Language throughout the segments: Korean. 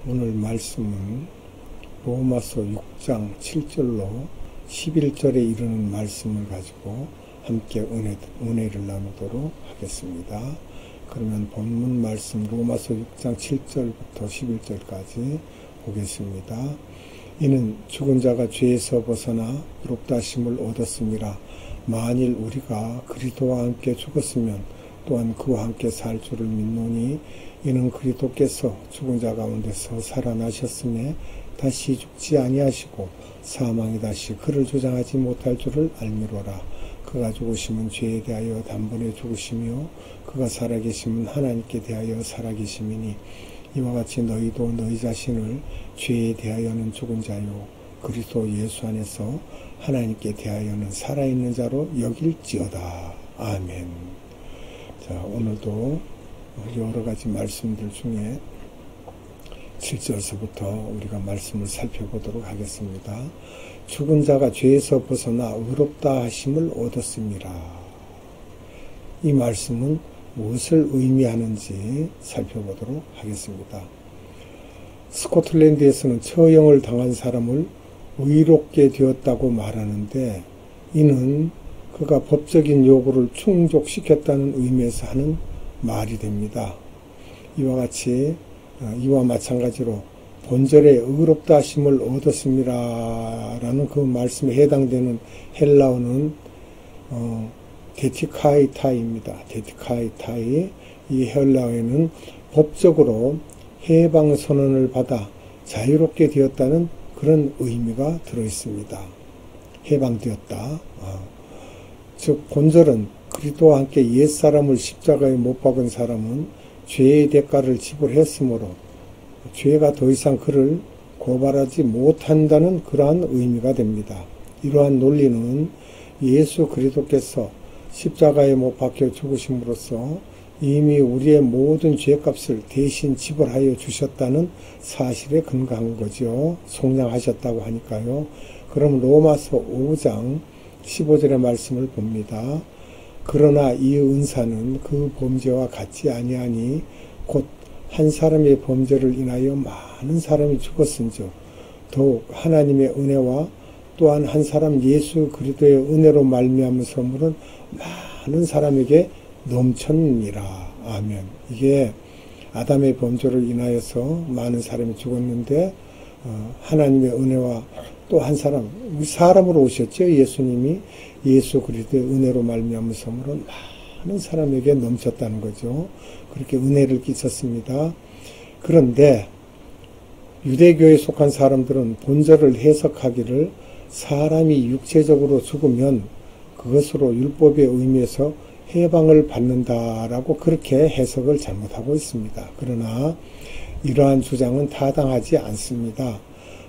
오늘 말씀은 로마서 6장 7절로 11절에 이르는 말씀을 가지고 함께 은혜를 나누도록 하겠습니다. 그러면 본문 말씀 로마서 6장 7절부터 11절까지 보겠습니다. 이는 죽은 자가 죄에서 벗어나 의롭다 하심을 얻었음이라. 만일 우리가 그리스도와 함께 죽었으면 또한 그와 함께 살 줄을 믿노니 이는 그리스도께서 죽은 자 가운데서 살아나셨음에 다시 죽지 아니하시고 사망이 다시 그를 주장하지 못할 줄을 알미로라. 그가 죽으심은 죄에 대하여 단번에 죽으시며 그가 살아계심은 하나님께 대하여 살아계심이니 이와 같이 너희도 너희 자신을 죄에 대하여는 죽은 자요 그리스도 예수 안에서 하나님께 대하여는 살아있는 자로 여길지어다. 아멘. 자, 오늘도 여러 가지 말씀들 중에 7절서부터 우리가 말씀을 살펴보도록 하겠습니다. 죽은 자가 죄에서 벗어나 의롭다 하심을 얻었습니다. 이 말씀은 무엇을 의미하는지 살펴보도록 하겠습니다. 스코틀랜드에서는 처형을 당한 사람을 의롭게 되었다고 말하는데 이는 그가 법적인 요구를 충족시켰다는 의미에서 하는 말이 됩니다. 이와 마찬가지로 본절에 의롭다 하심을 얻었습니다 라는 그 말씀에 해당되는 헬라어는 데티카이타이입니다. 데티카이타이. 이 헬라어에는 법적으로 해방 선언을 받아 자유롭게 되었다는 그런 의미가 들어있습니다. 해방되었다. 즉 본절은 그리스도와 함께 옛사람을 십자가에 못 박은 사람은 죄의 대가를 지불했으므로 죄가 더 이상 그를 고발하지 못한다는 그러한 의미가 됩니다. 이러한 논리는 예수 그리스도께서 십자가에 못 박혀 죽으심으로써 이미 우리의 모든 죄값을 대신 지불하여 주셨다는 사실에 근거한 거죠. 속량하셨다고 하니까요. 그럼 로마서 5장 15절의 말씀을 봅니다. 그러나 이 은사는 그 범죄와 같지 아니하니 곧 한 사람의 범죄를 인하여 많은 사람이 죽었은즉 더욱 하나님의 은혜와 또한 한 사람 예수 그리스도의 은혜로 말미암은 선물은 많은 사람에게 넘쳤느니라. 아멘. 이게 아담의 범죄를 인하여서 많은 사람이 죽었는데 하나님의 은혜와 또 한 사람으로 오셨죠. 예수님이 예수 그리스도의 은혜로 말미암은 선물은 많은 사람에게 넘쳤다는 거죠. 그렇게 은혜를 끼쳤습니다. 그런데 유대교에 속한 사람들은 본절을 해석하기를 사람이 육체적으로 죽으면 그것으로 율법의 의미에서 해방을 받는다라고 그렇게 해석을 잘못하고 있습니다. 그러나 이러한 주장은 타당하지 않습니다.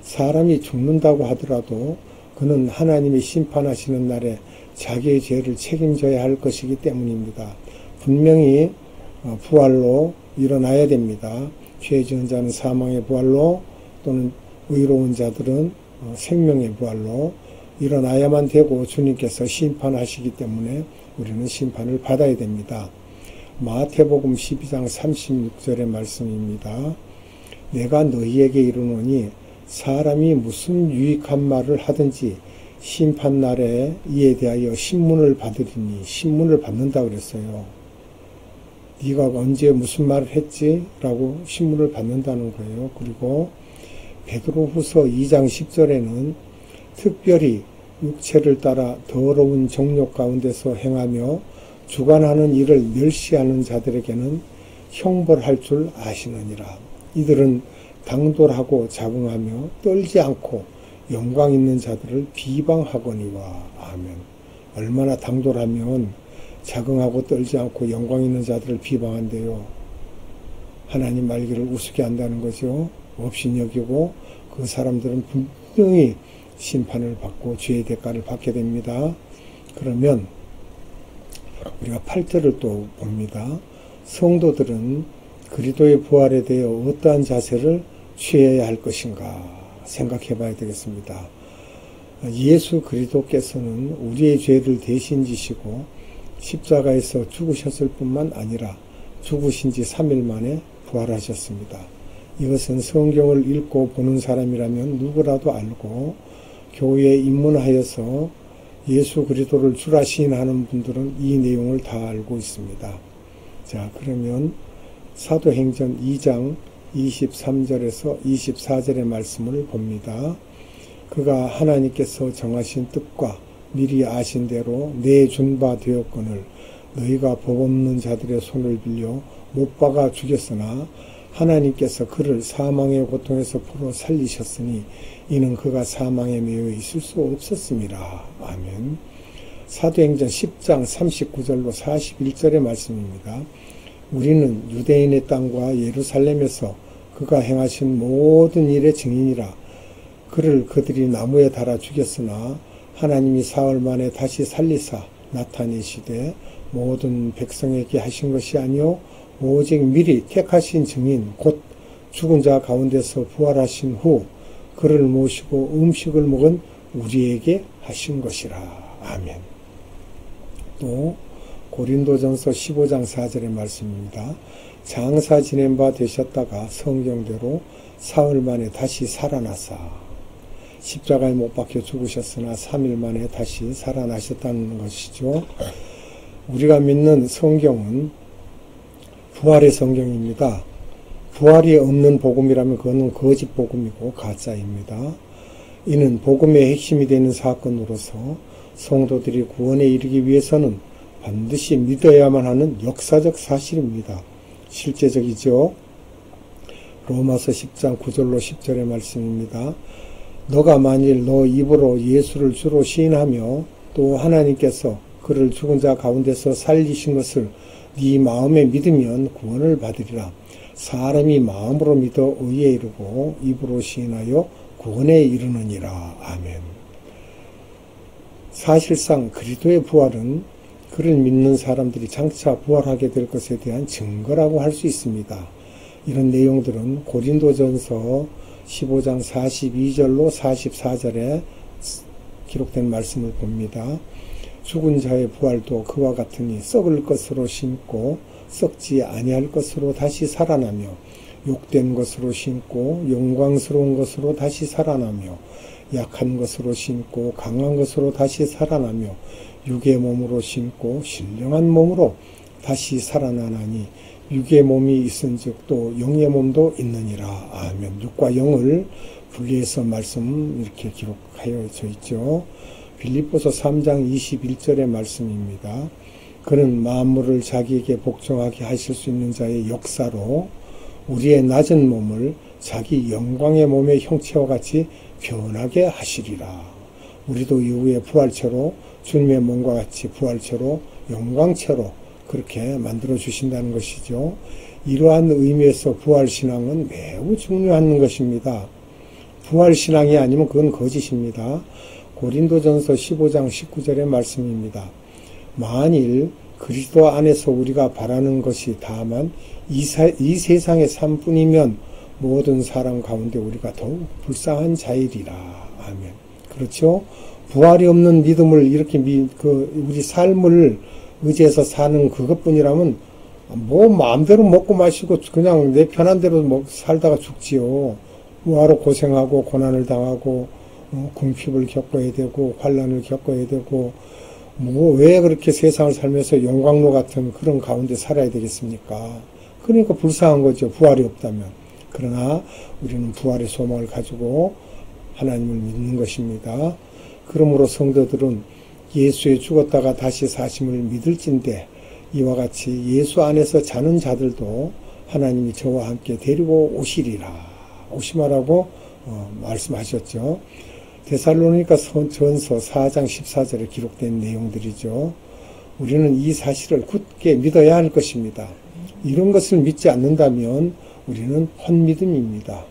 사람이 죽는다고 하더라도 그는 하나님이 심판하시는 날에 자기의 죄를 책임져야 할 것이기 때문입니다. 분명히 부활로 일어나야 됩니다. 죄 지은 자는 사망의 부활로 또는 의로운 자들은 생명의 부활로 일어나야만 되고 주님께서 심판하시기 때문에 우리는 심판을 받아야 됩니다. 마태복음 12장 36절의 말씀입니다. 내가 너희에게 이르노니 사람이 무슨 유익한 말을 하든지 심판날에 이에 대하여 신문을 받으리니 신문을 받는다고 그랬어요. 네가 언제 무슨 말을 했지? 라고 신문을 받는다는 거예요. 그리고 베드로후서 2장 10절에는 특별히 육체를 따라 더러운 정욕 가운데서 행하며 주관하는 일을 멸시하는 자들에게는 형벌할 줄 아시느니라. 이들은 당돌하고 자긍하며 떨지 않고 영광 있는 자들을 비방하거니와. 아멘. 얼마나 당돌하면 자긍하고 떨지 않고 영광 있는 자들을 비방한대요. 하나님 말기를 우습게 한다는 거죠. 업신여기고 그 사람들은 분명히 심판을 받고 죄의 대가를 받게 됩니다. 그러면 우리가 8절을 또 봅니다. 성도들은 그리스도의 부활에 대해 어떠한 자세를 취해야 할 것인가 생각해 봐야 되겠습니다. 예수 그리스도께서는 우리의 죄를 대신 지시고 십자가에서 죽으셨을 뿐만 아니라 죽으신 지 3일 만에 부활하셨습니다. 이것은 성경을 읽고 보는 사람이라면 누구라도 알고 교회에 입문하여서 예수 그리스도를 주라 시인하는 분들은 이 내용을 다 알고 있습니다. 자, 그러면 사도행전 2장 23절에서 24절의 말씀을 봅니다. 그가 하나님께서 정하신 뜻과 미리 아신 대로 내준 바 되었거늘 너희가 법 없는 자들의 손을 빌려 못 박아 죽였으나 하나님께서 그를 사망의 고통에서 풀어 살리셨으니 이는 그가 사망에 매여 있을 수 없었습니다. 아멘. 사도행전 10장 39절로 41절의 말씀입니다. 우리는 유대인의 땅과 예루살렘에서 그가 행하신 모든 일의 증인이라. 그를 그들이 나무에 달아 죽였으나 하나님이 사흘 만에 다시 살리사 나타내시되 모든 백성에게 하신 것이 아니요 오직 미리 택하신 증인 곧 죽은 자 가운데서 부활하신 후 그를 모시고 음식을 먹은 우리에게 하신 것이라. 아멘. 또 고린도전서 15장 4절의 말씀입니다. 장사 지낸 바 되셨다가 성경대로 사흘 만에 다시 살아나사 십자가에 못 박혀 죽으셨으나 3일 만에 다시 살아나셨다는 것이죠. 우리가 믿는 성경은 부활의 성경입니다. 부활이 없는 복음이라면 그거는 거짓 복음이고 가짜입니다. 이는 복음의 핵심이 되는 사건으로서 성도들이 구원에 이르기 위해서는 반드시 믿어야만 하는 역사적 사실입니다. 실제적이죠. 로마서 10장 9절로 10절의 말씀입니다. 너가 만일 너 입으로 예수를 주로 시인하며 또 하나님께서 그를 죽은 자 가운데서 살리신 것을 네 마음에 믿으면 구원을 받으리라. 사람이 마음으로 믿어 의에 이르고 입으로 시인하여 구원에 이르느니라. 아멘. 사실상 그리스도의 부활은 그를 믿는 사람들이 장차 부활하게 될 것에 대한 증거라고 할 수 있습니다. 이런 내용들은 고린도전서 15장 42절로 44절에 기록된 말씀을 봅니다. 죽은 자의 부활도 그와 같으니 썩을 것으로 심고 썩지 아니할 것으로 다시 살아나며 욕된 것으로 심고 영광스러운 것으로 다시 살아나며 약한 것으로 심고 강한 것으로 다시 살아나며 육의 몸으로 심고 신령한 몸으로 다시 살아나나니 육의 몸이 있은즉 또 영의 몸도 있느니라. 아멘. 육과 영을 분리해서 말씀 이렇게 기록하여져 있죠. 빌립보서 3장 21절의 말씀입니다. 그는 만물을 자기에게 복종하게 하실 수 있는 자의 역사로 우리의 낮은 몸을 자기 영광의 몸의 형체와 같이 변하게 하시리라. 우리도 이후에 부활체로 주님의 몸과 같이 부활체로 영광체로 그렇게 만들어 주신다는 것이죠. 이러한 의미에서 부활신앙은 매우 중요한 것입니다. 부활신앙이 아니면 그건 거짓입니다. 고린도전서 15장 19절의 말씀입니다. 만일 그리스도 안에서 우리가 바라는 것이 다만 이 세상의 삶뿐이면 모든 사람 가운데 우리가 더욱 불쌍한 자이리라. 아멘. 그렇죠? 부활이 없는 믿음을 이렇게 우리 삶을 의지해서 사는 그것뿐이라면 뭐 마음대로 먹고 마시고 그냥 내 편한 대로 살다가 죽지요. 뭐하러 고생하고 고난을 당하고 궁핍을 겪어야 되고 환난을 겪어야 되고 뭐 왜 그렇게 세상을 살면서 용광로 같은 그런 가운데 살아야 되겠습니까? 그러니까 불쌍한 거죠. 부활이 없다면. 그러나 우리는 부활의 소망을 가지고 하나님을 믿는 것입니다. 그러므로 성도들은 예수에 죽었다가 다시 사심을 믿을진데 이와 같이 예수 안에서 자는 자들도 하나님이 저와 함께 데리고 오시리라. 오시마라고 말씀하셨죠. 데살로니가 전서 4장 14절에 기록된 내용들이죠. 우리는 이 사실을 굳게 믿어야 할 것입니다. 이런 것을 믿지 않는다면 우리는 헛믿음입니다.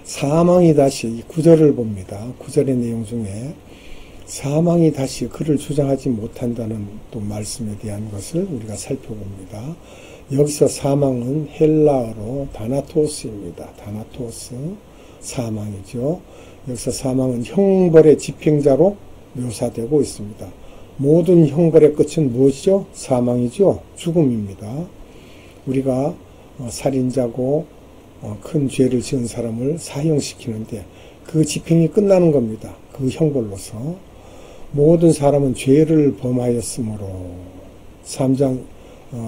사망이 다시 9절을 봅니다. 9절의 내용 중에 사망이 다시 그를 주장하지 못한다는 또 말씀에 대한 것을 우리가 살펴봅니다. 여기서 사망은 헬라어로 다나토스입니다. 다나토스, 사망이죠. 여기서 사망은 형벌의 집행자로 묘사되고 있습니다. 모든 형벌의 끝은 무엇이죠? 사망이죠. 죽음입니다. 우리가 살인자고 큰 죄를 지은 사람을 사형시키는데 그 집행이 끝나는 겁니다. 그 형벌로서 모든 사람은 죄를 범하였으므로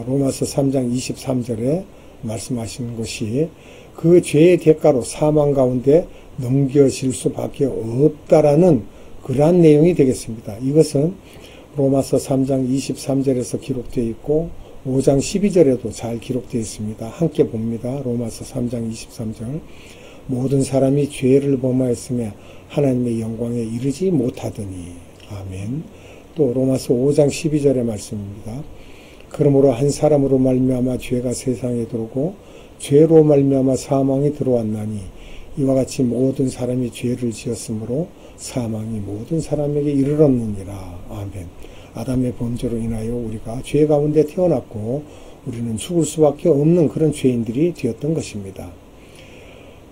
로마서 3장 23절에 말씀하시는 것이 그 죄의 대가로 사망 가운데 넘겨질 수밖에 없다라는 그러한 내용이 되겠습니다. 이것은 로마서 3장 23절에서 기록되어 있고 5장 12절에도 잘 기록되어 있습니다. 함께 봅니다. 로마서 3장 23절 모든 사람이 죄를 범하였으며 하나님의 영광에 이르지 못하더니 아멘. 또 로마서 5장 12절의 말씀입니다. 그러므로 한 사람으로 말미암아 죄가 세상에 들어오고 죄로 말미암아 사망이 들어왔나니 이와 같이 모든 사람이 죄를 지었으므로 사망이 모든 사람에게 이르렀느니라. 아멘. 아담의 범죄로 인하여 우리가 죄 가운데 태어났고 우리는 죽을 수밖에 없는 그런 죄인들이 되었던 것입니다.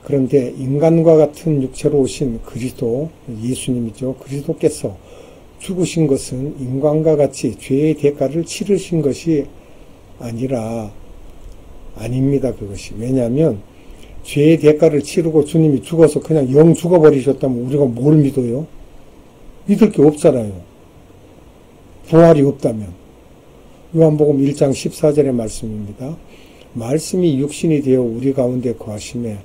그런데 인간과 같은 육체로 오신 그리스도, 예수님이죠. 그리스도께서 죽으신 것은 인간과 같이 죄의 대가를 치르신 것이 아닙니다. 그것이. 왜냐하면 죄의 대가를 치르고 주님이 죽어서 그냥 영 죽어버리셨다면 우리가 뭘 믿어요? 믿을 게 없잖아요. 부활이 없다면. 요한복음 1장 14절의 말씀입니다. 말씀이 육신이 되어 우리 가운데 거하심에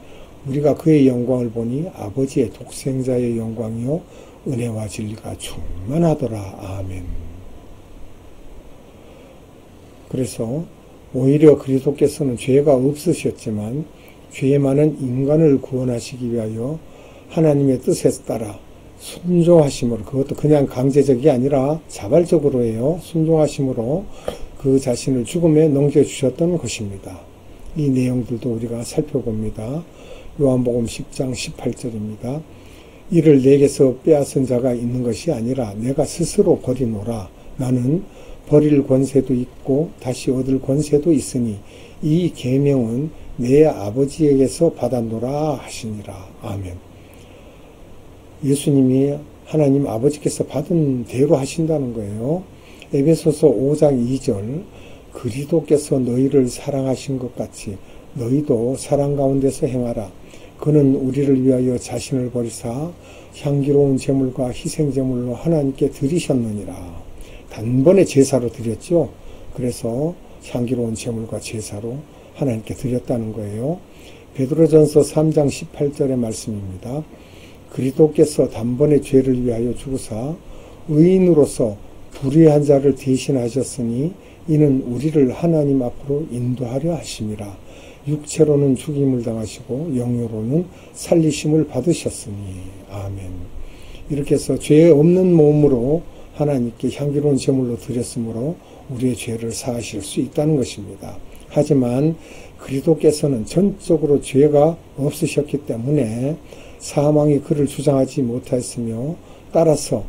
우리가 그의 영광을 보니 아버지의 독생자의 영광이요 은혜와 진리가 충만하더라. 아멘. 그래서 오히려 그리스도께서는 죄가 없으셨지만 죄 많은 인간을 구원하시기 위하여 하나님의 뜻에 따라 순종하심으로, 그것도 그냥 강제적이 아니라 자발적으로 해요. 순종하심으로 그 자신을 죽음에 넘겨주셨던 것입니다. 이 내용들도 우리가 살펴봅니다. 요한복음 10장 18절입니다. 이를 내게서 빼앗은 자가 있는 것이 아니라 내가 스스로 버리노라. 나는 버릴 권세도 있고 다시 얻을 권세도 있으니 이 계명은 내 아버지에게서 받았노라 하시니라. 아멘. 예수님이 하나님 아버지께서 받은 대로 하신다는 거예요. 에베소서 5장 2절 그리스도께서 너희를 사랑하신 것 같이 너희도 사랑 가운데서 행하라. 그는 우리를 위하여 자신을 버리사 향기로운 제물과 희생제물로 하나님께 드리셨느니라. 단번에 제사로 드렸죠. 그래서 향기로운 제물과 제사로 하나님께 드렸다는 거예요. 베드로전서 3장 18절의 말씀입니다. 그리스도께서 단번에 죄를 위하여 죽으사 의인으로서 불의한 자를 대신하셨으니 이는 우리를 하나님 앞으로 인도하려 하심이라. 육체로는 죽임을 당하시고 영으로는 살리심을 받으셨으니. 아멘. 이렇게 해서 죄 없는 몸으로 하나님께 향기로운 제물로 드렸으므로 우리의 죄를 사하실 수 있다는 것입니다. 하지만 그리스도께서는 전적으로 죄가 없으셨기 때문에 사망이 그를 주장하지 못하였으며 따라서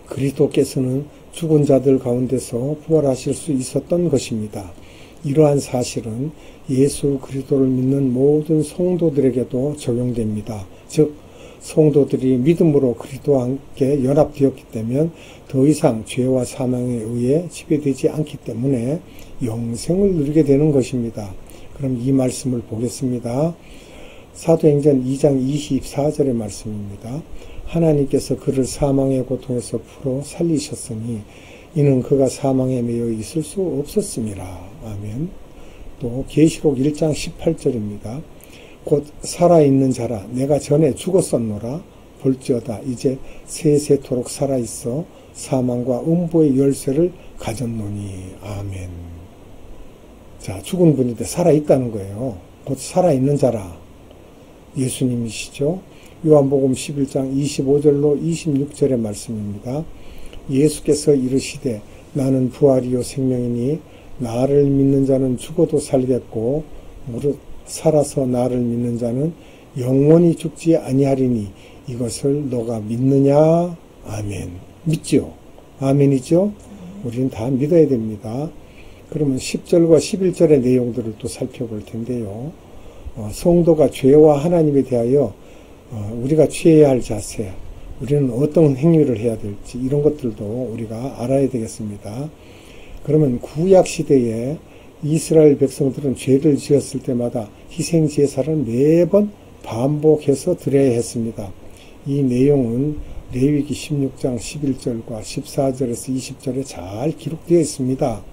그리스도께서는 죽은 자들 가운데서 부활하실 수 있었던 것입니다. 이러한 사실은 예수 그리스도를 믿는 모든 성도들에게도 적용됩니다. 즉 성도들이 믿음으로 그리스도와 함께 연합되었기 때문에 더 이상 죄와 사망에 의해 지배되지 않기 때문에 영생을 누리게 되는 것입니다. 그럼 이 말씀을 보겠습니다. 사도행전 2장 24절의 말씀입니다. 하나님께서 그를 사망의 고통에서 풀어 살리셨으니 이는 그가 사망에 매여 있을 수 없었음이라. 아멘. 또 계시록 1장 18절입니다. 곧 살아있는 자라 내가 전에 죽었었노라. 볼지어다 이제 세세토록 살아있어 사망과 음부의 열쇠를 가졌노니. 아멘. 자, 죽은 분인데 살아있다는 거예요. 곧 살아있는 자라. 예수님이시죠. 요한복음 11장 25절로 26절의 말씀입니다. 예수께서 이르시되 나는 부활이요 생명이니 나를 믿는 자는 죽어도 살겠고 무릇 살아서 나를 믿는 자는 영원히 죽지 아니하리니 이것을 너가 믿느냐? 아멘. 믿죠? 아멘이죠? 우리는 다 믿어야 됩니다. 그러면 10절과 11절의 내용들을 또 살펴볼 텐데요. 성도가 죄와 하나님에 대하여 우리가 취해야 할 자세, 우리는 어떤 행위를 해야 될지 이런 것들도 우리가 알아야 되겠습니다. 그러면 구약 시대에 이스라엘 백성들은 죄를 지었을 때마다 희생제사를 매번 반복해서 드려야 했습니다. 이 내용은 레위기 16장 11절과 14절에서 20절에 잘 기록되어 있습니다.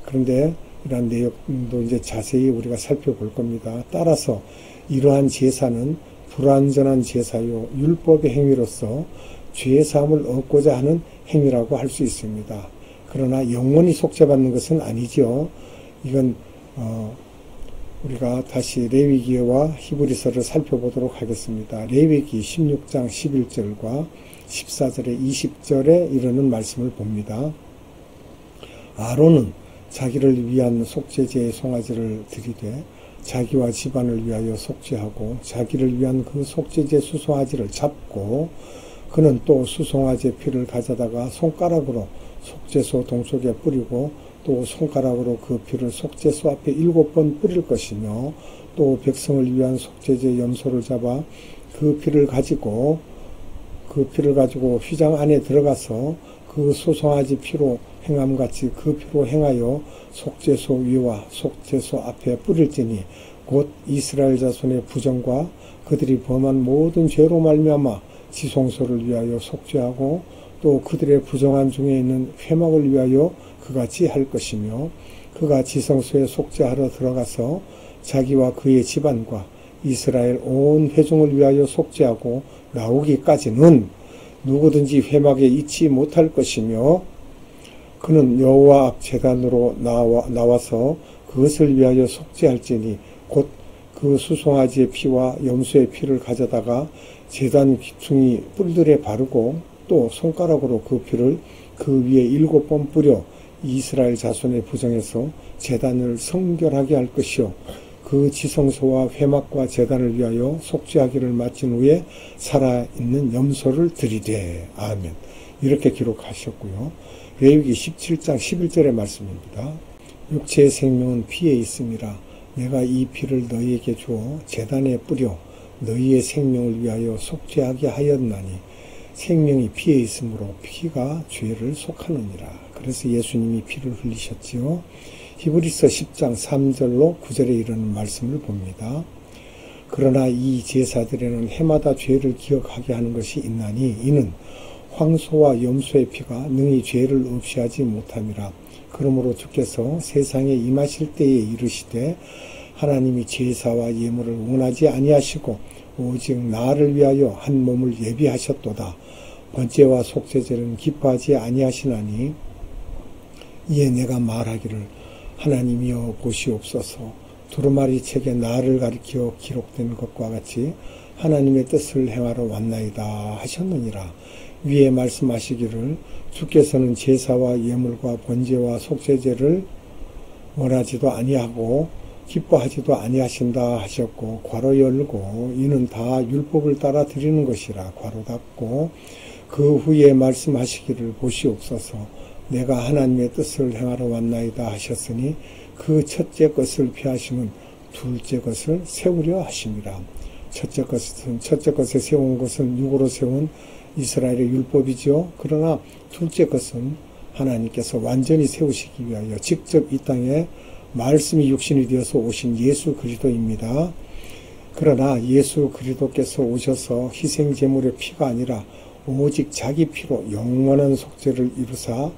그런데 이러한 내용도 이제 자세히 우리가 살펴볼 겁니다. 따라서 이러한 제사는 불완전한 제사요 율법의 행위로서 죄사함을 얻고자 하는 행위라고 할 수 있습니다. 그러나 영원히 속죄받는 것은 아니죠. 이건 우리가 다시 레위기와 히브리서를 살펴보도록 하겠습니다. 레위기 16장 11절과 14절에 20절에 이르는 말씀을 봅니다. 아론은 자기를 위한 속죄제의 송아지를 드리되 자기와 집안을 위하여 속죄하고 자기를 위한 그 속죄제 수송아지를 잡고 그는 또 수송아지 피를 가져다가 손가락으로 속죄소 동쪽에 뿌리고 또 손가락으로 그 피를 속죄소 앞에 7번 뿌릴 것이며 또 백성을 위한 속죄제 염소를 잡아 그 피를 가지고 휘장 안에 들어가서 그 수송아지 피로 행함같이 그 피로 행하여 속죄소 위와 속죄소 앞에 뿌릴지니 곧 이스라엘 자손의 부정과 그들이 범한 모든 죄로 말미암아 지성소를 위하여 속죄하고 또 그들의 부정한 중에 있는 회막을 위하여 그같이 할 것이며 그가 지성소에 속죄하러 들어가서 자기와 그의 집안과 이스라엘 온 회중을 위하여 속죄하고 나오기까지는 누구든지 회막에 있지 못할 것이며 그는 여호와 앞 제단으로 나와서 그것을 위하여 속죄할지니 곧 그 수송아지의 피와 염소의 피를 가져다가 제단 기퉁이 뿔들에 바르고 또 손가락으로 그 피를 그 위에 7번 뿌려 이스라엘 자손의 부정에서 제단을 성결하게 할 것이요 그 지성소와 회막과 제단을 위하여 속죄하기를 마친 후에 살아있는 염소를 드리되. 아멘. 이렇게 기록하셨고요. 레위기 17장 11절의 말씀입니다. 육체의 생명은 피에 있음이라 내가 이 피를 너희에게 주어 제단에 뿌려 너희의 생명을 위하여 속죄하게 하였나니 생명이 피에 있으므로 피가 죄를 속하느니라. 그래서 예수님이 피를 흘리셨지요. 히브리서 10장 3절로 9절에 이르는 말씀을 봅니다. 그러나 이 제사들에는 해마다 죄를 기억하게 하는 것이 있나니 이는 황소와 염소의 피가 능히 죄를 없이 하지 못함이라. 그러므로 주께서 세상에 임하실 때에 이르시되 하나님이 제사와 예물을 원하지 아니하시고 오직 나를 위하여 한 몸을 예비하셨도다. 번제와 속죄제는 기뻐하지 아니하시나니 이에 내가 말하기를 하나님이여 보시옵소서. 두루마리 책에 나를 가리켜 기록된 것과 같이 하나님의 뜻을 행하러 왔나이다 하셨느니라. 위에 말씀하시기를 주께서는 제사와 예물과 번제와 속죄제를 원하지도 아니하고 기뻐하지도 아니하신다 하셨고 괄호 열고 이는 다 율법을 따라 드리는 것이라 괄호 닫고 그 후에 말씀하시기를 보시옵소서. 내가 하나님의 뜻을 행하러 왔나이다 하셨으니 그 첫째 것을 피하시면 둘째 것을 세우려 하심이라. 첫째 것에 세운 것은 육으로 세운 이스라엘의 율법이죠. 그러나 둘째 것은 하나님께서 완전히 세우시기 위하여 직접 이 땅에 말씀이 육신이 되어서 오신 예수 그리스도입니다. 그러나 예수 그리스도께서 오셔서 희생제물의 피가 아니라 오직 자기 피로 영원한 속죄를 이루사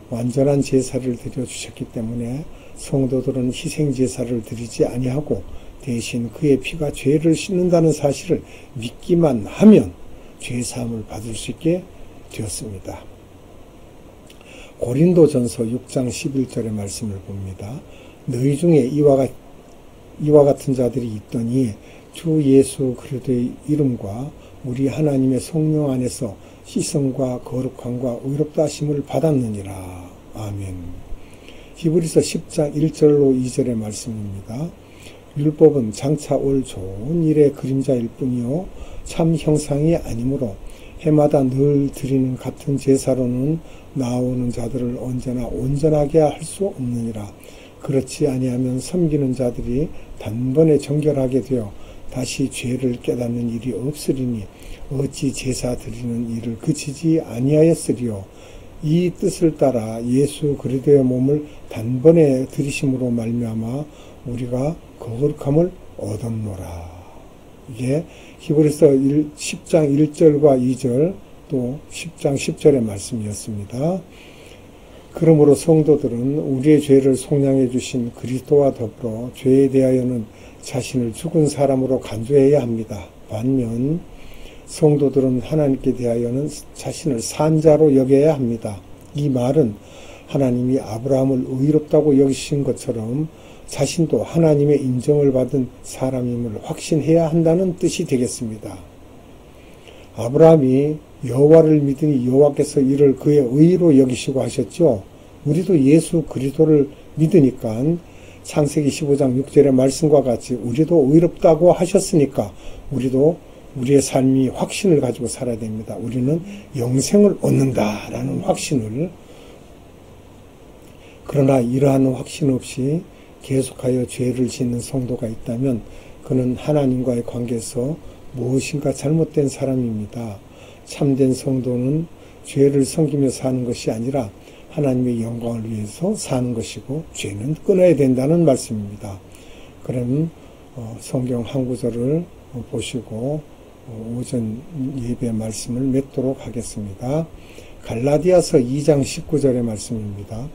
완전한 제사를 드려주셨기 때문에 성도들은 희생제사를 드리지 아니하고 대신 그의 피가 죄를 씻는다는 사실을 믿기만 하면 죄사함을 받을 수 있게 되었습니다. 고린도전서 6장 11절의 말씀을 봅니다. 너희 중에 이와 같은 자들이 있더니 주 예수 그리스도의 이름과 우리 하나님의 성령 안에서 희성과 거룩함과 의롭다 하심을 받았느니라. 아멘. 히브리서 10장 1절로 2절의 말씀입니다. 율법은 장차 올 좋은 일의 그림자일 뿐이요 참 형상이 아니므로 해마다 늘 드리는 같은 제사로는 나오는 자들을 언제나 온전하게 할 수 없느니라. 그렇지 아니하면 섬기는 자들이 단번에 정결하게 되어 다시 죄를 깨닫는 일이 없으리니 어찌 제사 드리는 일을 그치지 아니하였으리요. 이 뜻을 따라 예수 그리스도의 몸을 단번에 들이심으로 말미암아 우리가 거룩함을 얻었노라. 이게 히브리서 10장 1절과 2절 또 10장 10절의 말씀이었습니다. 그러므로 성도들은 우리의 죄를 속량해 주신 그리스도와 더불어 죄에 대하여는 자신을 죽은 사람으로 간주해야 합니다. 반면 성도들은 하나님께 대하여는 자신을 산 자로 여겨야 합니다. 이 말은 하나님이 아브라함을 의롭다고 여기신 것처럼 자신도 하나님의 인정을 받은 사람임을 확신해야 한다는 뜻이 되겠습니다. 아브라함이 여호와를 믿으니 여호와께서 이를 그의 의로 여기시고 하셨죠. 우리도 예수 그리스도를 믿으니까 창세기 15장 6절의 말씀과 같이 우리도 의롭다고 하셨으니까 우리도 우리의 삶이 확신을 가지고 살아야 됩니다. 우리는 영생을 얻는다라는 확신을. 그러나 이러한 확신 없이 계속하여 죄를 짓는 성도가 있다면 그는 하나님과의 관계에서 무엇인가 잘못된 사람입니다. 참된 성도는 죄를 섬기며 사는 것이 아니라 하나님의 영광을 위해서 사는 것이고 죄는 끊어야 된다는 말씀입니다. 그럼 성경 한 구절을 보시고 오전 예배 말씀을 맺도록 하겠습니다. 갈라디아서 2장 19절의 말씀입니다.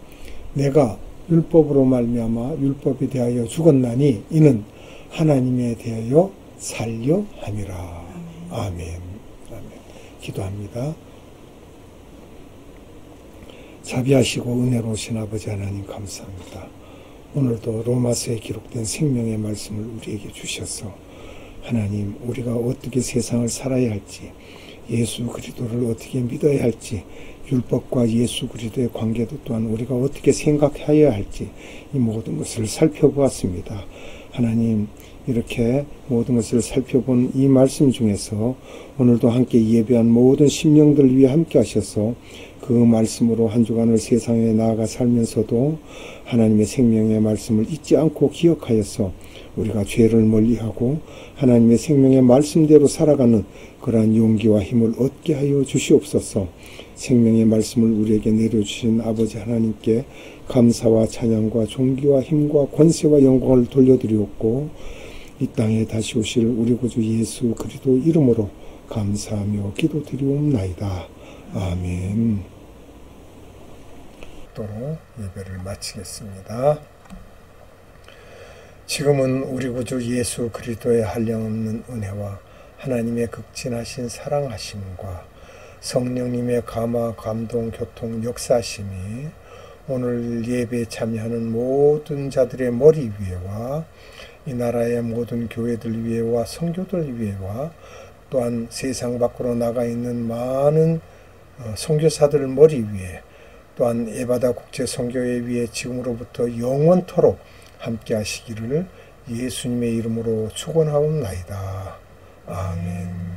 내가 율법으로 말미암아 율법에 대하여 죽었나니 이는 하나님에 대하여 살려 함이라. 아멘. 아멘. 기도합니다. 자비하시고 은혜로우신 아버지 하나님 감사합니다. 오늘도 로마서에 기록된 생명의 말씀을 우리에게 주셔서 하나님 우리가 어떻게 세상을 살아야 할지 예수 그리스도를 어떻게 믿어야 할지 율법과 예수 그리스도의 관계도 또한 우리가 어떻게 생각해야 할지 이 모든 것을 살펴보았습니다. 하나님 이렇게 모든 것을 살펴본 이 말씀 중에서 오늘도 함께 예배한 모든 심령들을 위해 함께 하셔서 그 말씀으로 한 주간을 세상에 나아가 살면서도 하나님의 생명의 말씀을 잊지 않고 기억하여서 우리가 죄를 멀리하고 하나님의 생명의 말씀대로 살아가는 그러한 용기와 힘을 얻게 하여 주시옵소서. 생명의 말씀을 우리에게 내려주신 아버지 하나님께 감사와 찬양과 존귀와 힘과 권세와 영광을 돌려드리옵고 이 땅에 다시 오실 우리 구주 예수 그리스도 이름으로 감사하며 기도드리옵나이다. 아멘. 또 예배를 마치겠습니다. 지금은 우리 구주 예수 그리스도의 한량없는 은혜와 하나님의 극진하신 사랑하심과 성령님의 감화, 감동, 교통, 역사심이 오늘 예배에 참여하는 모든 자들의 머리 위에와 이 나라의 모든 교회들 위에와 선교들 위에와 또한 세상 밖으로 나가 있는 많은 선교사들 머리 위에 또한 에바다 국제 선교회 위에 지금으로부터 영원토록 함께 하시기를 예수님의 이름으로 축원하옵나이다. 아멘.